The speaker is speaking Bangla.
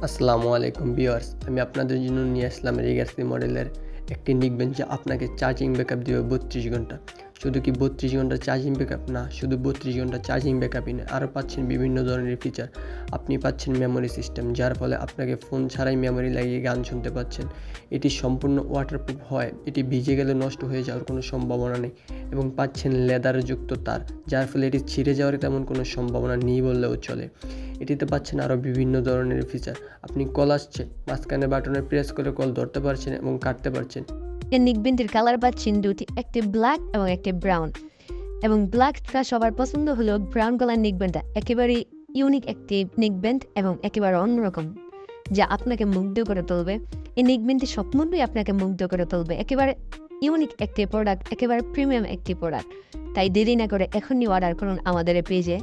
আসসালামু আলাইকুম ভিউয়ার্স, আমি আপনাদের জন্য নিয়ে আসলাম রিগার্সি মডেলের একটি নিকবেন্ড যা আপনাকে চার্জিং ব্যাকআপ দিবে 32 ঘন্টা। শুধু কি 32 ঘন্টা চার্জিং ব্যাকআপ না, শুধু 32 ঘন্টা চার্জিং ব্যাকআপই না, আরও পাচ্ছেন বিভিন্ন ধরনের ফিচার। আপনি পাচ্ছেন মেমোরি সিস্টেম, যার ফলে আপনাকে ফোন ছাড়াই মেমোরি লাগিয়ে গান শুনতে পাচ্ছেন। এটি সম্পূর্ণ ওয়াটারপ্রুফ হয়, এটি ভিজে গেলে নষ্ট হয়ে যাওয়ার কোনো সম্ভাবনা নেই। এবং পাচ্ছেন লেদারযুক্ত তার, যার ফলে এটি ছিঁড়ে যাওয়ার তেমন কোনো সম্ভাবনা নেই বললেও চলে। এটিতে পাচ্ছেন আরও বিভিন্ন ধরনের ফিচার। আপনি কল আসছে, মাঝখানে বাটনে প্রেস করে কল ধরতে পারছেন এবং কাটতে পারছেন। এই নেকবেন্ডের কালার পাচ্ছেন দুটি, একটি ব্ল্যাক এবং একটি ব্রাউন। এবং ব্ল্যাকটা সবার পছন্দ হলো, ব্রাউন কালার নেকবেন্ডটা একেবারে ইউনিক একটি নেকবেন্ড এবং একেবারে অন্যরকম, যা আপনাকে মুগ্ধ করে তুলবে। এই নেকবেন্ডটি সম্পূর্ণই আপনাকে মুগ্ধ করে তুলবে। একেবারে ইউনিক একটি প্রোডাক্ট, একেবারে প্রিমিয়াম একটি প্রোডাক্ট। তাই দেরি না করে এখনই অর্ডার করুন আমাদের এই পেজে।